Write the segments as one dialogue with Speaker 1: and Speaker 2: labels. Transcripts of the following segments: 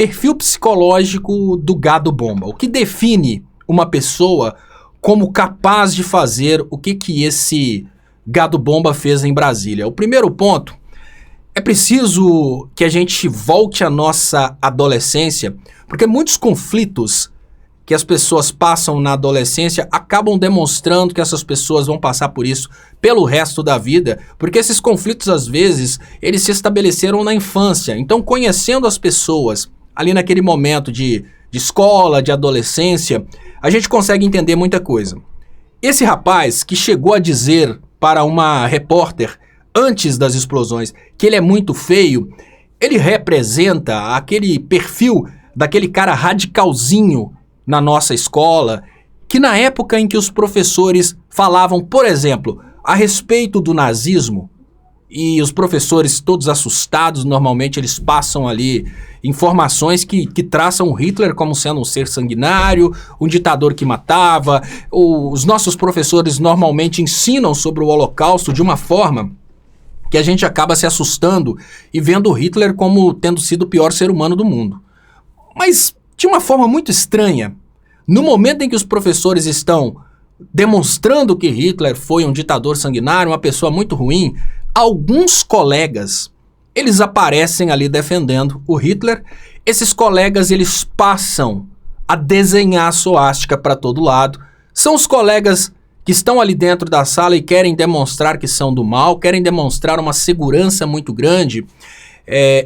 Speaker 1: perfil psicológico do gado bomba. O que define uma pessoa como capaz de fazer o que esse gado bomba fez em Brasília? O primeiro ponto, é preciso que a gente volte à nossa adolescência, porque muitos conflitos que as pessoas passam na adolescência acabam demonstrando que essas pessoas vão passar por isso pelo resto da vida, porque esses conflitos, às vezes, eles se estabeleceram na infância. Então, conhecendo as pessoas ali naquele momento de escola, de adolescência, a gente consegue entender muita coisa. Esse rapaz que chegou a dizer para uma repórter antes das explosões que ele é muito feio, ele representa aquele perfil daquele cara radicalzinho na nossa escola, que na época em que os professores falavam, por exemplo, a respeito do nazismo, e os professores todos assustados, normalmente eles passam ali informações que traçam Hitler como sendo um ser sanguinário, um ditador que matava. Os nossos professores normalmente ensinam sobre o Holocausto de uma forma que a gente acaba se assustando e vendo Hitler como tendo sido o pior ser humano do mundo. Mas de uma forma muito estranha, no momento em que os professores estão demonstrando que Hitler foi um ditador sanguinário, uma pessoa muito ruim, alguns colegas, eles aparecem ali defendendo o Hitler. Esses colegas, eles passam a desenhar a suástica para todo lado. São os colegas que estão ali dentro da sala e querem demonstrar que são do mal, querem demonstrar uma segurança muito grande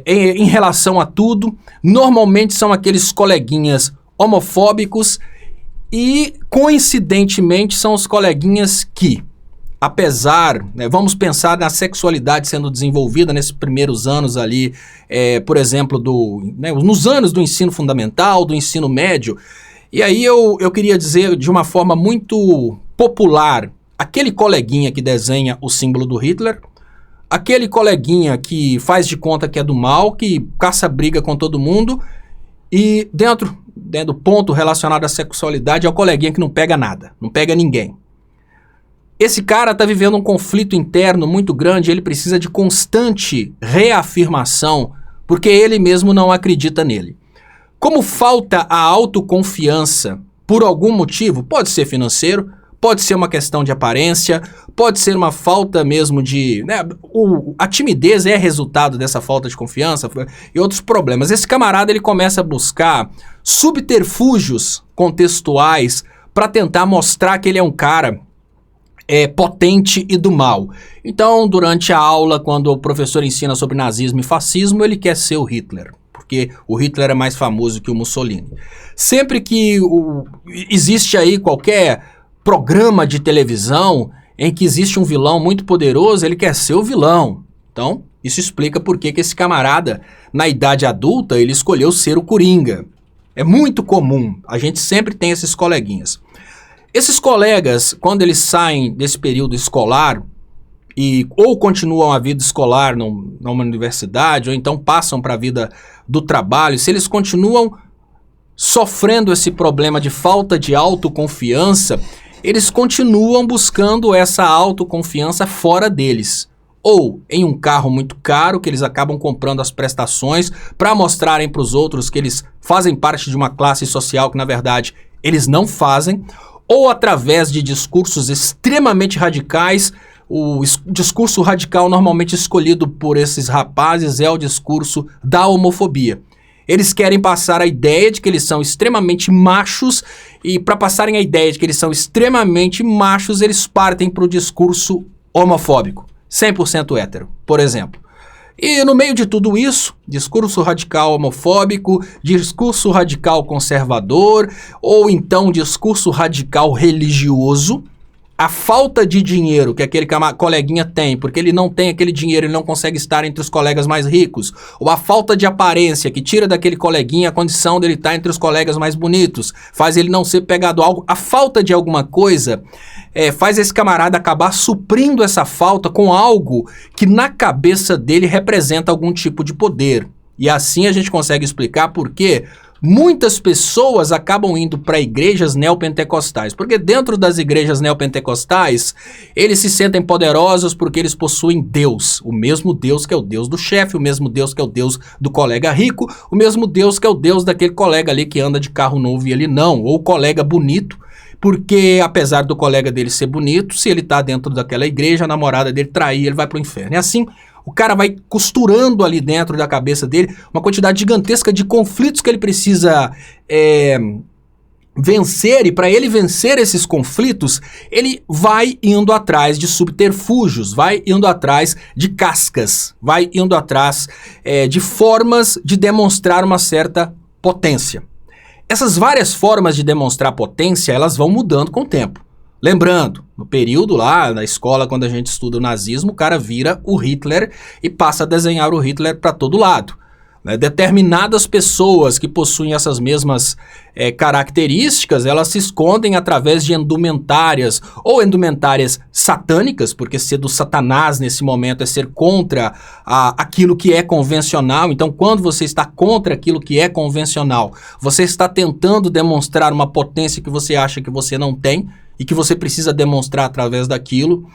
Speaker 1: em relação a tudo. Normalmente são aqueles coleguinhas homofóbicos e, coincidentemente, são os coleguinhas que, apesar, vamos pensar na sexualidade sendo desenvolvida nesses primeiros anos ali, por exemplo, nos anos do ensino fundamental, do ensino médio, e aí eu queria dizer de uma forma muito popular, aquele coleguinha que desenha o símbolo do Hitler, aquele coleguinha que faz de conta que é do mal, que caça briga com todo mundo, e dentro do ponto relacionado à sexualidade é o coleguinha que não pega nada, não pega ninguém. Esse cara está vivendo um conflito interno muito grande, ele precisa de constante reafirmação, porque ele mesmo não acredita nele. Como falta a autoconfiança por algum motivo, pode ser financeiro, pode ser uma questão de aparência, pode ser uma falta mesmo de... a timidez é resultado dessa falta de confiança e outros problemas. Esse camarada, ele começa a buscar subterfúgios contextuais para tentar mostrar que ele é um cara potente e do mal. Então, durante a aula, quando o professor ensina sobre nazismo e fascismo, ele quer ser o Hitler, porque o Hitler é mais famoso que o Mussolini. Sempre que existe aí qualquer programa de televisão em que existe um vilão muito poderoso, ele quer ser o vilão. Então, isso explica por que esse camarada, na idade adulta, ele escolheu ser o Coringa. É muito comum, a gente sempre tem esses coleguinhas. Esses colegas, quando eles saem desse período escolar, ou continuam a vida escolar numa universidade, ou então passam para a vida do trabalho, se eles continuam sofrendo esse problema de falta de autoconfiança, eles continuam buscando essa autoconfiança fora deles. Ou em um carro muito caro, que eles acabam comprando as prestações para mostrarem para os outros que eles fazem parte de uma classe social que, na verdade, eles não fazem. Ou através de discursos extremamente radicais. O discurso radical normalmente escolhido por esses rapazes é o discurso da homofobia. Eles querem passar a ideia de que eles são extremamente machos, e para passarem a ideia de que eles são extremamente machos, eles partem para o discurso homofóbico, 100% hétero, por exemplo. E no meio de tudo isso, discurso radical homofóbico, discurso radical conservador, ou então discurso radical religioso, a falta de dinheiro que aquele coleguinha tem, porque ele não tem aquele dinheiro, ele não consegue estar entre os colegas mais ricos, ou a falta de aparência que tira daquele coleguinha a condição dele estar entre os colegas mais bonitos, faz ele não ser pegado algo, a falta de alguma coisa faz esse camarada acabar suprindo essa falta com algo que na cabeça dele representa algum tipo de poder. E assim a gente consegue explicar por que muitas pessoas acabam indo para igrejas neopentecostais, porque dentro das igrejas neopentecostais, eles se sentem poderosos porque eles possuem Deus, o mesmo Deus que é o Deus do chefe, o mesmo Deus que é o Deus do colega rico, o mesmo Deus que é o Deus daquele colega ali que anda de carro novo e ele não, ou o colega bonito, porque apesar do colega dele ser bonito, se ele tá dentro daquela igreja, a namorada dele trair, ele vai pro inferno. E assim, o cara vai costurando ali dentro da cabeça dele uma quantidade gigantesca de conflitos que ele precisa vencer, e para ele vencer esses conflitos, ele vai indo atrás de subterfúgios, vai indo atrás de cascas, vai indo atrás de formas de demonstrar uma certa potência. Essas várias formas de demonstrar potência, elas vão mudando com o tempo. Lembrando, no período lá, na escola, quando a gente estuda o nazismo, o cara vira o Hitler e passa a desenhar o Hitler para todo lado. Determinadas pessoas que possuem essas mesmas características, elas se escondem através de indumentárias, ou indumentárias satânicas, porque ser do Satanás nesse momento é ser contra aquilo que é convencional. Então, quando você está contra aquilo que é convencional, você está tentando demonstrar uma potência que você acha que você não tem e que você precisa demonstrar através daquilo.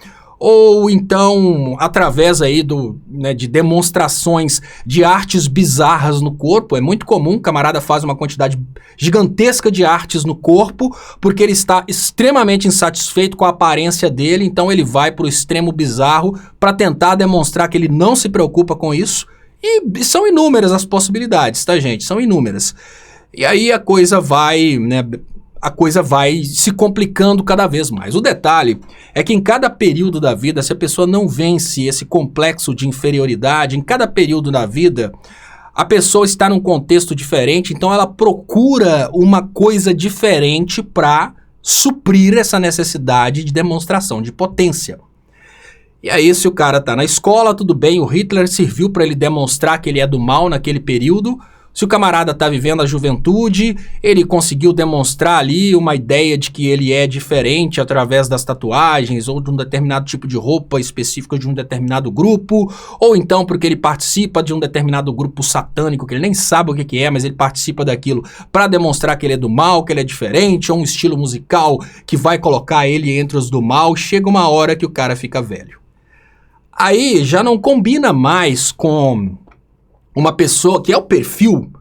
Speaker 1: Ou então, através aí de demonstrações de artes bizarras no corpo. É muito comum, o camarada faz uma quantidade gigantesca de artes no corpo, porque ele está extremamente insatisfeito com a aparência dele, então ele vai para o extremo bizarro para tentar demonstrar que ele não se preocupa com isso. E são inúmeras as possibilidades, tá, gente? São inúmeras. E aí a coisa vai, se complicando cada vez mais. O detalhe é que em cada período da vida, se a pessoa não vence esse complexo de inferioridade, em cada período da vida, a pessoa está num contexto diferente, então ela procura uma coisa diferente para suprir essa necessidade de demonstração de potência. E aí, se o cara tá na escola, tudo bem, o Hitler serviu para ele demonstrar que ele é do mal naquele período. Se o camarada tá vivendo a juventude, ele conseguiu demonstrar ali uma ideia de que ele é diferente através das tatuagens ou de um determinado tipo de roupa específica de um determinado grupo, ou então porque ele participa de um determinado grupo satânico que ele nem sabe o que é, mas ele participa daquilo para demonstrar que ele é do mal, que ele é diferente, ou um estilo musical que vai colocar ele entre os do mal. Chega uma hora que o cara fica velho. Aí já não combina mais com uma pessoa que é o perfil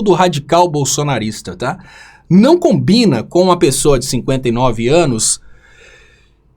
Speaker 1: do radical bolsonarista, tá? Não combina com uma pessoa de 59 anos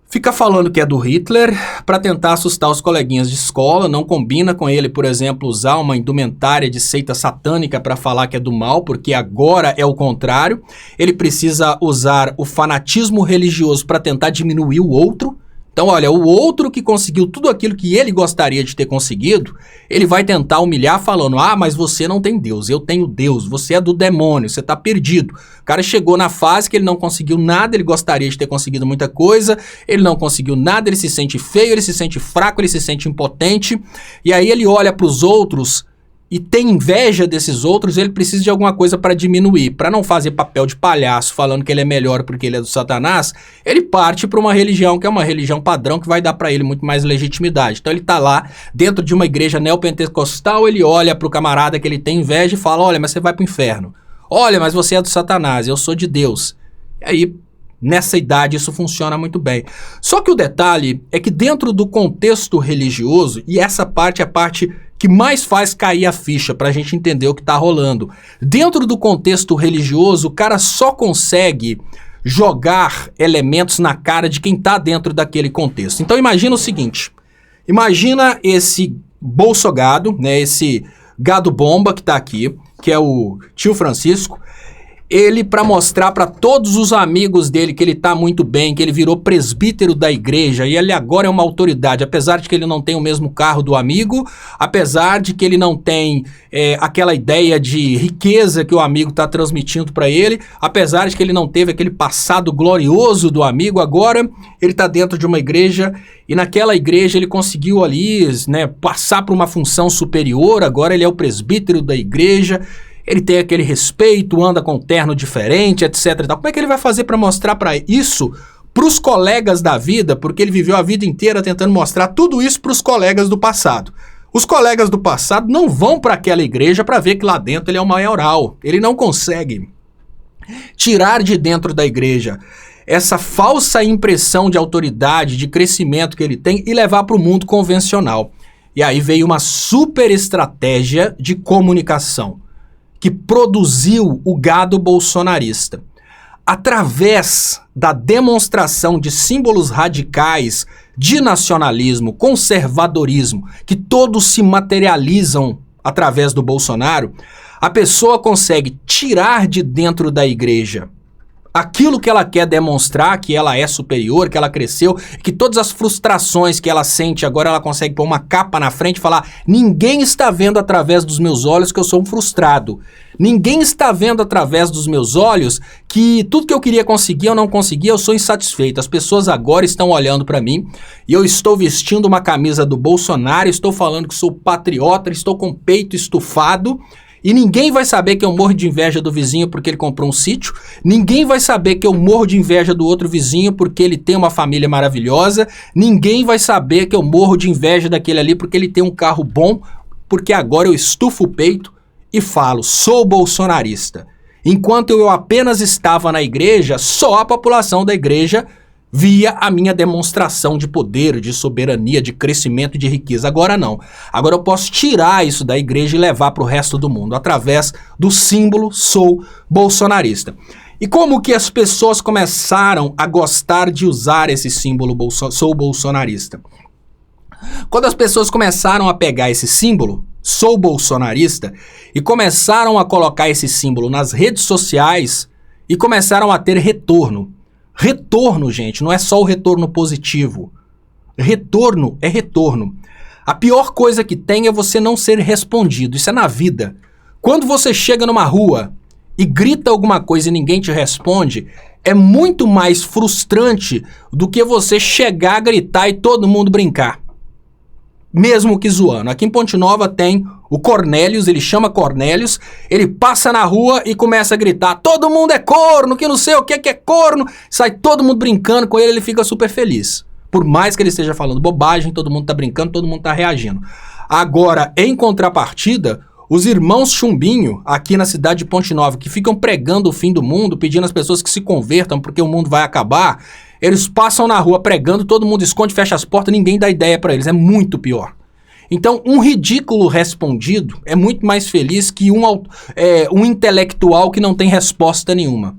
Speaker 1: ficar falando que é do Hitler para tentar assustar os coleguinhas de escola. Não combina com ele, por exemplo, usar uma indumentária de seita satânica para falar que é do mal, porque agora é o contrário. Ele precisa usar o fanatismo religioso para tentar diminuir o outro. Então, olha, o outro que conseguiu tudo aquilo que ele gostaria de ter conseguido, ele vai tentar humilhar falando, mas você não tem Deus, eu tenho Deus, você é do demônio, você tá perdido. O cara chegou na fase que ele não conseguiu nada, ele gostaria de ter conseguido muita coisa, ele não conseguiu nada, ele se sente feio, ele se sente fraco, ele se sente impotente, e aí ele olha para os outros e tem inveja desses outros, ele precisa de alguma coisa para diminuir. Para não fazer papel de palhaço falando que ele é melhor porque ele é do Satanás, ele parte para uma religião que é uma religião padrão que vai dar para ele muito mais legitimidade. Então ele tá lá dentro de uma igreja neopentecostal, ele olha pro camarada que ele tem inveja e fala, olha, mas você vai pro inferno. Olha, mas você é do Satanás, eu sou de Deus. E aí, nessa idade, isso funciona muito bem. Só que o detalhe é que dentro do contexto religioso, e essa parte é a parte que mais faz cair a ficha pra gente entender o que tá rolando. Dentro do contexto religioso, o cara só consegue jogar elementos na cara de quem tá dentro daquele contexto. Então imagina o seguinte, imagina esse bolsogado, né, esse gado bomba que tá aqui, que é o tio Francisco. Ele, para mostrar para todos os amigos dele que ele tá muito bem, que ele virou presbítero da igreja e ele agora é uma autoridade, apesar de que ele não tem o mesmo carro do amigo, apesar de que ele não tem aquela ideia de riqueza que o amigo tá transmitindo para ele, apesar de que ele não teve aquele passado glorioso do amigo, agora ele tá dentro de uma igreja e naquela igreja ele conseguiu ali, né, passar por uma função superior, agora ele é o presbítero da igreja. Ele tem aquele respeito, anda com um terno diferente, etc e tal. Como é que ele vai fazer para mostrar para isso pros colegas da vida? Porque ele viveu a vida inteira tentando mostrar tudo isso pros colegas do passado. Os colegas do passado não vão para aquela igreja para ver que lá dentro ele é o maioral. Ele não consegue tirar de dentro da igreja essa falsa impressão de autoridade, de crescimento que ele tem e levar para o mundo convencional. E aí veio uma super estratégia de comunicação que produziu o gado bolsonarista. Através da demonstração de símbolos radicais de nacionalismo, conservadorismo, que todos se materializam através do Bolsonaro, a pessoa consegue tirar de dentro da igreja aquilo que ela quer demonstrar, que ela é superior, que ela cresceu, que todas as frustrações que ela sente, agora ela consegue pôr uma capa na frente e falar: ninguém está vendo através dos meus olhos que eu sou um frustrado. Ninguém está vendo através dos meus olhos que tudo que eu queria conseguir eu não consegui, eu sou insatisfeito. As pessoas agora estão olhando para mim e eu estou vestindo uma camisa do Bolsonaro, estou falando que sou patriota, estou com o peito estufado. E ninguém vai saber que eu morro de inveja do vizinho porque ele comprou um sítio. Ninguém vai saber que eu morro de inveja do outro vizinho porque ele tem uma família maravilhosa. Ninguém vai saber que eu morro de inveja daquele ali porque ele tem um carro bom. Porque agora eu estufo o peito e falo: sou bolsonarista. Enquanto eu apenas estava na igreja, só a população da igreja via a minha demonstração de poder, de soberania, de crescimento e de riqueza. Agora não. Agora eu posso tirar isso da igreja e levar para o resto do mundo, através do símbolo sou bolsonarista. E como que as pessoas começaram a gostar de usar esse símbolo sou bolsonarista? Quando as pessoas começaram a pegar esse símbolo, sou bolsonarista, e começaram a colocar esse símbolo nas redes sociais e começaram a ter retorno. Retorno, gente, não é só o retorno positivo. Retorno é retorno. A pior coisa que tem é você não ser respondido. Isso é na vida. Quando você chega numa rua e grita alguma coisa e ninguém te responde, é muito mais frustrante do que você chegar a gritar e todo mundo brincar. Mesmo que zoando. Aqui em Ponte Nova tem o Cornélios, ele chama Cornélios, ele passa na rua e começa a gritar: todo mundo é corno, que não sei o que é corno. Sai todo mundo brincando com ele fica super feliz. Por mais que ele esteja falando bobagem, todo mundo tá brincando, todo mundo tá reagindo. Agora, em contrapartida, os irmãos Chumbinho, aqui na cidade de Ponte Nova, que ficam pregando o fim do mundo, pedindo às pessoas que se convertam porque o mundo vai acabar, eles passam na rua pregando, todo mundo esconde, fecha as portas, ninguém dá ideia pra eles. É muito pior. Então, um ridículo respondido é muito mais feliz que um intelectual que não tem resposta nenhuma.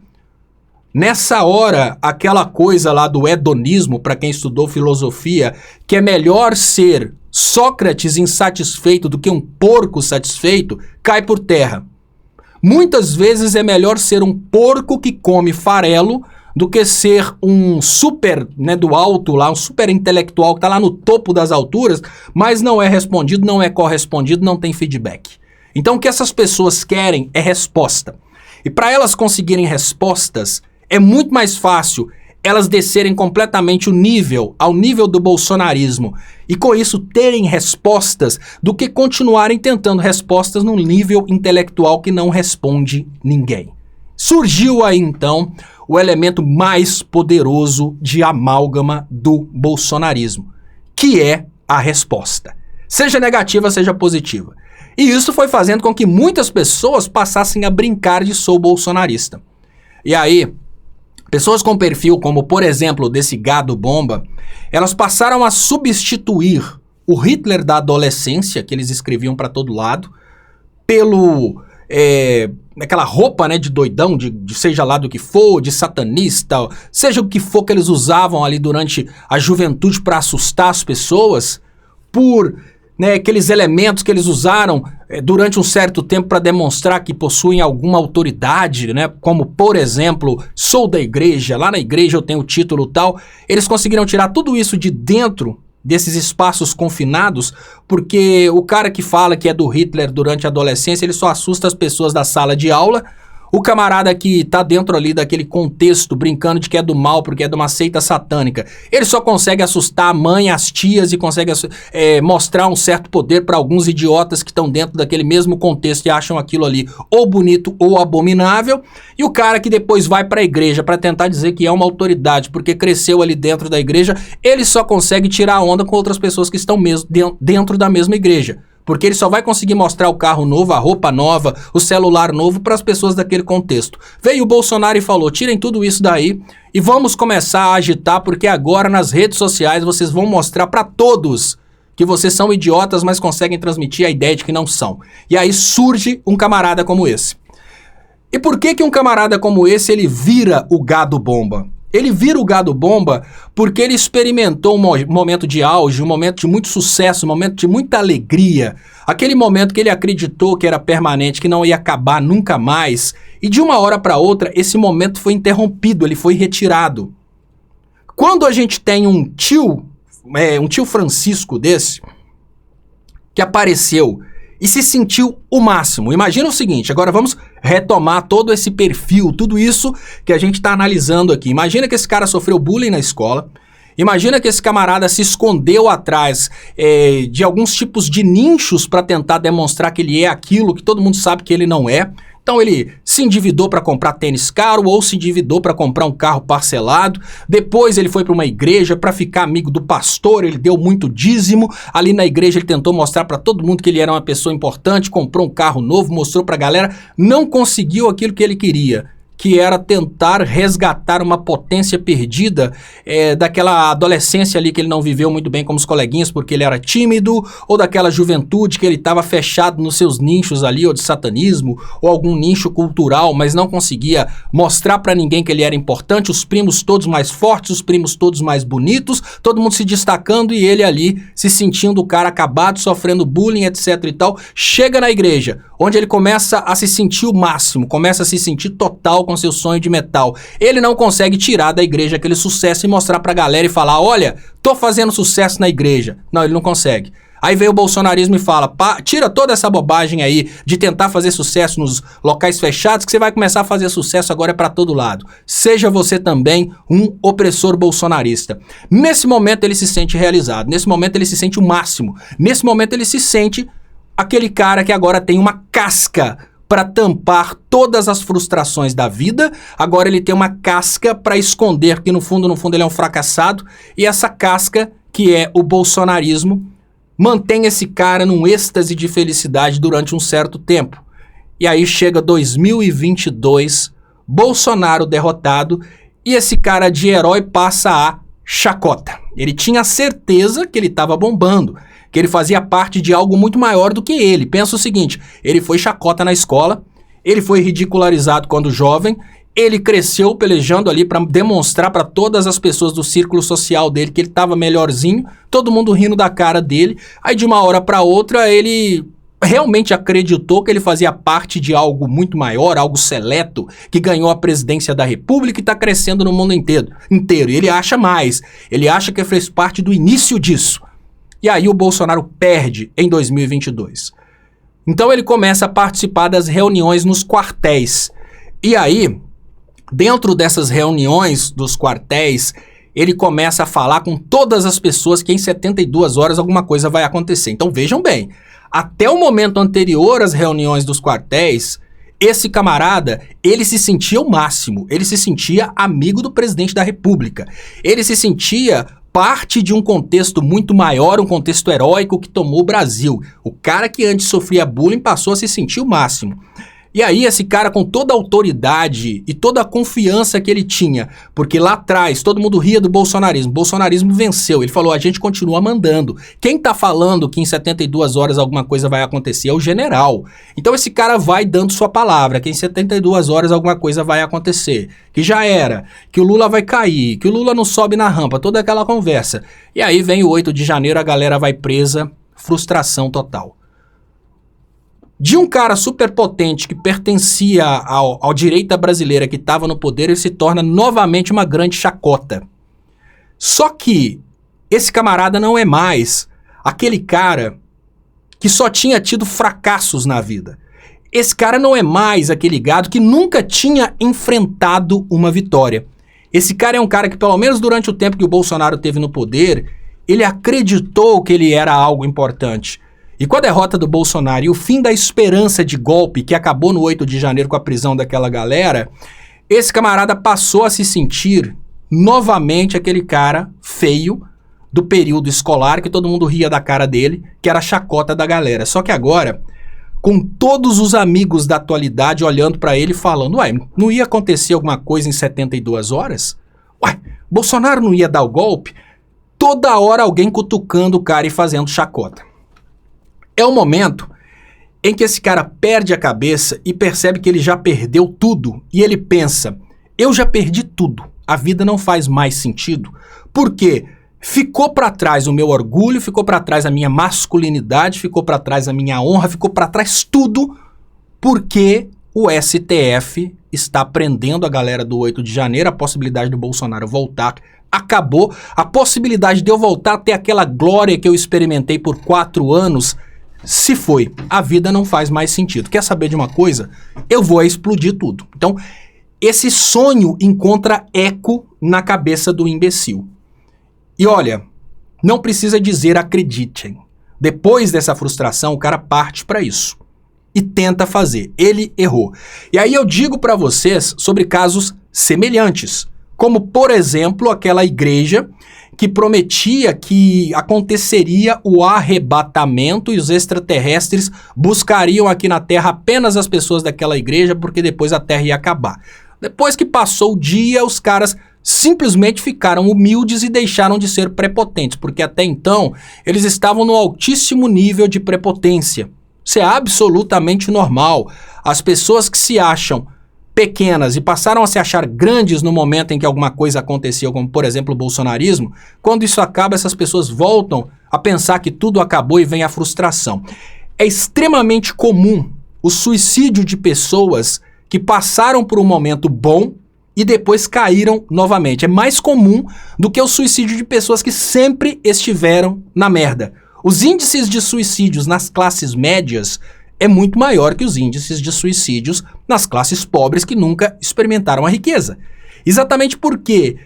Speaker 1: Nessa hora, aquela coisa lá do hedonismo, para quem estudou filosofia, que é melhor ser Sócrates insatisfeito do que um porco satisfeito, cai por terra. Muitas vezes é melhor ser um porco que come farelo do que ser um super, do alto lá, um super intelectual que tá lá no topo das alturas, mas não é respondido, não é correspondido, não tem feedback. Então o que essas pessoas querem é resposta. E para elas conseguirem respostas, é muito mais fácil elas descerem completamente ao nível do bolsonarismo e com isso terem respostas do que continuarem tentando respostas num nível intelectual que não responde ninguém. Surgiu aí então o elemento mais poderoso de amálgama do bolsonarismo, que é a resposta. Seja negativa, seja positiva. E isso foi fazendo com que muitas pessoas passassem a brincar de sou bolsonarista. E aí, pessoas com perfil como, por exemplo, desse gado bomba, elas passaram a substituir o Hitler da adolescência, que eles escreviam para todo lado, pelo aquela roupa, de doidão, de seja lá do que for, de satanista, seja o que for que eles usavam ali durante a juventude para assustar as pessoas, por aqueles elementos que eles usaram durante um certo tempo para demonstrar que possuem alguma autoridade, como, por exemplo, sou da igreja, lá na igreja eu tenho o título tal. Eles conseguiram tirar tudo isso de dentro desses espaços confinados, porque o cara que fala que é do Hitler durante a adolescência, ele só assusta as pessoas da sala de aula. O camarada que tá dentro ali daquele contexto, brincando de que é do mal porque é de uma seita satânica, ele só consegue assustar a mãe, as tias e consegue mostrar um certo poder para alguns idiotas que estão dentro daquele mesmo contexto e acham aquilo ali ou bonito ou abominável. E o cara que depois vai para a igreja para tentar dizer que é uma autoridade porque cresceu ali dentro da igreja, ele só consegue tirar onda com outras pessoas que estão mesmo dentro da mesma igreja. Porque ele só vai conseguir mostrar o carro novo, a roupa nova, o celular novo para as pessoas daquele contexto. Veio o Bolsonaro e falou, tirem tudo isso daí e vamos começar a agitar, porque agora nas redes sociais vocês vão mostrar para todos que vocês são idiotas, mas conseguem transmitir a ideia de que não são. E aí surge um camarada como esse. E por que um camarada como esse ele vira o gado bomba? Ele vira o gado bomba porque ele experimentou um momento de auge, um momento de muito sucesso, um momento de muita alegria. Aquele momento que ele acreditou que era permanente, que não ia acabar nunca mais. E de uma hora para outra, esse momento foi interrompido, ele foi retirado. Quando a gente tem um tio Francisco desse, que apareceu e se sentiu o máximo. Imagina o seguinte, agora vamos retomar todo esse perfil, tudo isso que a gente está analisando aqui. Imagina que esse cara sofreu bullying na escola, imagina que esse camarada se escondeu atrás de alguns tipos de nichos para tentar demonstrar que ele é aquilo que todo mundo sabe que ele não é. Então ele se endividou para comprar tênis caro ou se endividou para comprar um carro parcelado. Depois ele foi para uma igreja para ficar amigo do pastor, ele deu muito dízimo. Ali na igreja ele tentou mostrar para todo mundo que ele era uma pessoa importante, comprou um carro novo, mostrou para a galera, não conseguiu aquilo que ele queria, que era tentar resgatar uma potência perdida daquela adolescência ali que ele não viveu muito bem como os coleguinhas porque ele era tímido, ou daquela juventude que ele estava fechado nos seus nichos ali, ou de satanismo, ou algum nicho cultural, mas não conseguia mostrar pra ninguém que ele era importante, os primos todos mais fortes, os primos todos mais bonitos, todo mundo se destacando e ele ali se sentindo o cara acabado, sofrendo bullying, etc e tal. Chega na igreja, onde ele começa a se sentir o máximo, começa a se sentir total com seu sonho de metal. Ele não consegue tirar da igreja aquele sucesso e mostrar pra galera e falar, olha, tô fazendo sucesso na igreja. Não, ele não consegue. Aí veio o bolsonarismo e fala, tira toda essa bobagem aí de tentar fazer sucesso nos locais fechados que você vai começar a fazer sucesso agora pra todo lado. Seja você também um opressor bolsonarista. Nesse momento ele se sente realizado, nesse momento ele se sente o máximo, nesse momento ele se sente aquele cara que agora tem uma casca para tampar todas as frustrações da vida, agora ele tem uma casca para esconder que no fundo ele é um fracassado, e essa casca, que é o bolsonarismo, mantém esse cara num êxtase de felicidade durante um certo tempo. E aí chega 2022, Bolsonaro derrotado, e esse cara de herói passa a chacota. Ele tinha certeza que ele estava bombando, que ele fazia parte de algo muito maior do que ele. Pensa o seguinte, ele foi chacota na escola, ele foi ridicularizado quando jovem, ele cresceu pelejando ali para demonstrar para todas as pessoas do círculo social dele que ele estava melhorzinho, todo mundo rindo da cara dele. Aí de uma hora para outra ele realmente acreditou que ele fazia parte de algo muito maior, algo seleto, que ganhou a presidência da República e está crescendo no mundo inteiro. E ele acha mais, ele acha que fez parte do início disso. E aí o Bolsonaro perde em 2022. Então ele começa a participar das reuniões nos quartéis. E aí, dentro dessas reuniões dos quartéis, ele começa a falar com todas as pessoas que em 72 horas alguma coisa vai acontecer. Então vejam bem, até o momento anterior às reuniões dos quartéis, esse camarada, ele se sentia o máximo, ele se sentia amigo do presidente da República, ele se sentia parte de um contexto muito maior, um contexto heróico que tomou o Brasil. O cara que antes sofria bullying passou a se sentir o máximo. E aí esse cara com toda a autoridade e toda a confiança que ele tinha, porque lá atrás todo mundo ria do bolsonarismo, o bolsonarismo venceu, ele falou, a gente continua mandando. Quem tá falando que em 72 horas alguma coisa vai acontecer é o general. Então esse cara vai dando sua palavra, que em 72 horas alguma coisa vai acontecer, que já era, que o Lula vai cair, que o Lula não sobe na rampa, toda aquela conversa. E aí vem o 8 de janeiro, a galera vai presa, frustração total. De um cara superpotente que pertencia ao direita brasileira que estava no poder, ele se torna novamente uma grande chacota. Só que esse camarada não é mais aquele cara que só tinha tido fracassos na vida. esse cara não é mais aquele gado que nunca tinha enfrentado uma vitória. Esse cara é um cara que, pelo menos durante o tempo que o Bolsonaro teve no poder, ele acreditou que ele era algo importante. E com a derrota do Bolsonaro e o fim da esperança de golpe que acabou no 8 de janeiro com a prisão daquela galera, esse camarada passou a se sentir novamente aquele cara feio do período escolar, que todo mundo ria da cara dele, que era a chacota da galera. Só que agora, com todos os amigos da atualidade olhando pra ele e falando, ué, não ia acontecer alguma coisa em 72 horas? Ué, Bolsonaro não ia dar o golpe? Toda hora alguém cutucando o cara e fazendo chacota. É o momento em que esse cara perde a cabeça e percebe que ele já perdeu tudo. E ele pensa, eu já perdi tudo, a vida não faz mais sentido. Por quê? Ficou para trás o meu orgulho, ficou para trás a minha masculinidade, ficou para trás a minha honra, ficou para trás tudo, porque o STF está prendendo a galera do 8 de janeiro, a possibilidade do Bolsonaro voltar acabou, a possibilidade de eu voltar a ter aquela glória que eu experimentei por 4 anos, se foi. A vida não faz mais sentido. Quer saber de uma coisa? Eu vou explodir tudo. Então, esse sonho encontra eco na cabeça do imbecil. E olha, não precisa dizer acreditem. Depois dessa frustração, o cara parte para isso. E tenta fazer. Ele errou. E aí eu digo para vocês sobre casos semelhantes. Como, por exemplo, aquela igreja que prometia que aconteceria o arrebatamento e os extraterrestres buscariam aqui na Terra apenas as pessoas daquela igreja, porque depois a Terra ia acabar. Depois que passou o dia, os caras simplesmente ficaram humildes e deixaram de ser prepotentes, porque até então eles estavam no altíssimo nível de prepotência. Isso é absolutamente normal. As pessoas que se acham pequenas e passaram a se achar grandes no momento em que alguma coisa aconteceu, como por exemplo o bolsonarismo, quando isso acaba, essas pessoas voltam a pensar que tudo acabou e vem a frustração. É extremamente comum o suicídio de pessoas que passaram por um momento bom e depois caíram novamente. É mais comum do que o suicídio de pessoas que sempre estiveram na merda. Os índices de suicídios nas classes médias é muito maior que os índices de suicídios nas classes pobres que nunca experimentaram a riqueza. Exatamente porque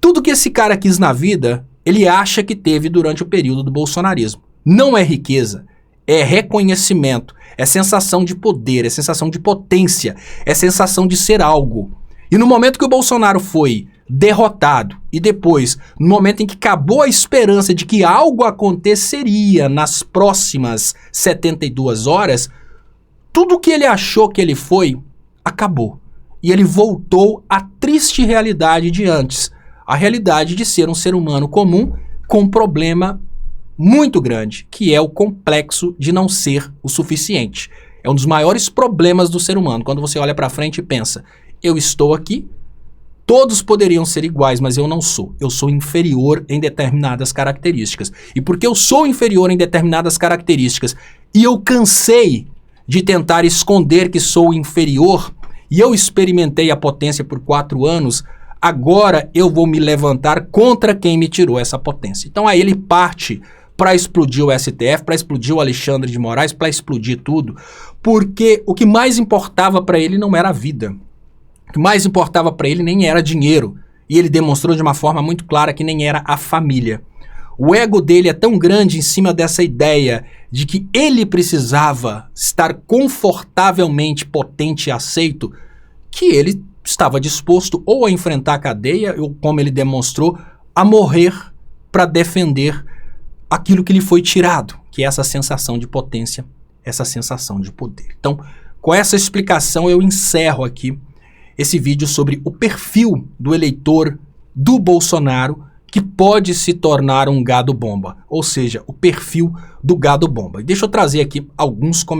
Speaker 1: tudo que esse cara quis na vida, ele acha que teve durante o período do bolsonarismo. Não é riqueza, é reconhecimento, é sensação de poder, é sensação de potência, é sensação de ser algo. E no momento que o Bolsonaro foi derrotado e depois, no momento em que acabou a esperança de que algo aconteceria nas próximas 72 horas, tudo que ele achou que ele foi, acabou. E ele voltou à triste realidade de antes. A realidade de ser um ser humano comum com um problema muito grande, que é o complexo de não ser o suficiente. É um dos maiores problemas do ser humano. Quando você olha para frente e pensa, eu estou aqui, todos poderiam ser iguais, mas eu não sou. Eu sou inferior em determinadas características. E porque eu sou inferior em determinadas características e eu cansei de tentar esconder que sou inferior e eu experimentei a potência por 4 anos, agora eu vou me levantar contra quem me tirou essa potência. Então aí ele parte para explodir o STF, para explodir o Alexandre de Moraes, para explodir tudo, porque o que mais importava para ele não era a vida. O que mais importava para ele nem era dinheiro. E ele demonstrou de uma forma muito clara que nem era a família. O ego dele é tão grande em cima dessa ideia de que ele precisava estar confortavelmente potente e aceito, que ele estava disposto ou a enfrentar a cadeia, ou como ele demonstrou, a morrer para defender aquilo que lhe foi tirado, que é essa sensação de potência, essa sensação de poder. Então, com essa explicação eu encerro aqui esse vídeo sobre o perfil do eleitor do Bolsonaro que pode se tornar um gado bomba, ou seja, o perfil do gado bomba. E deixa eu trazer aqui alguns comentários.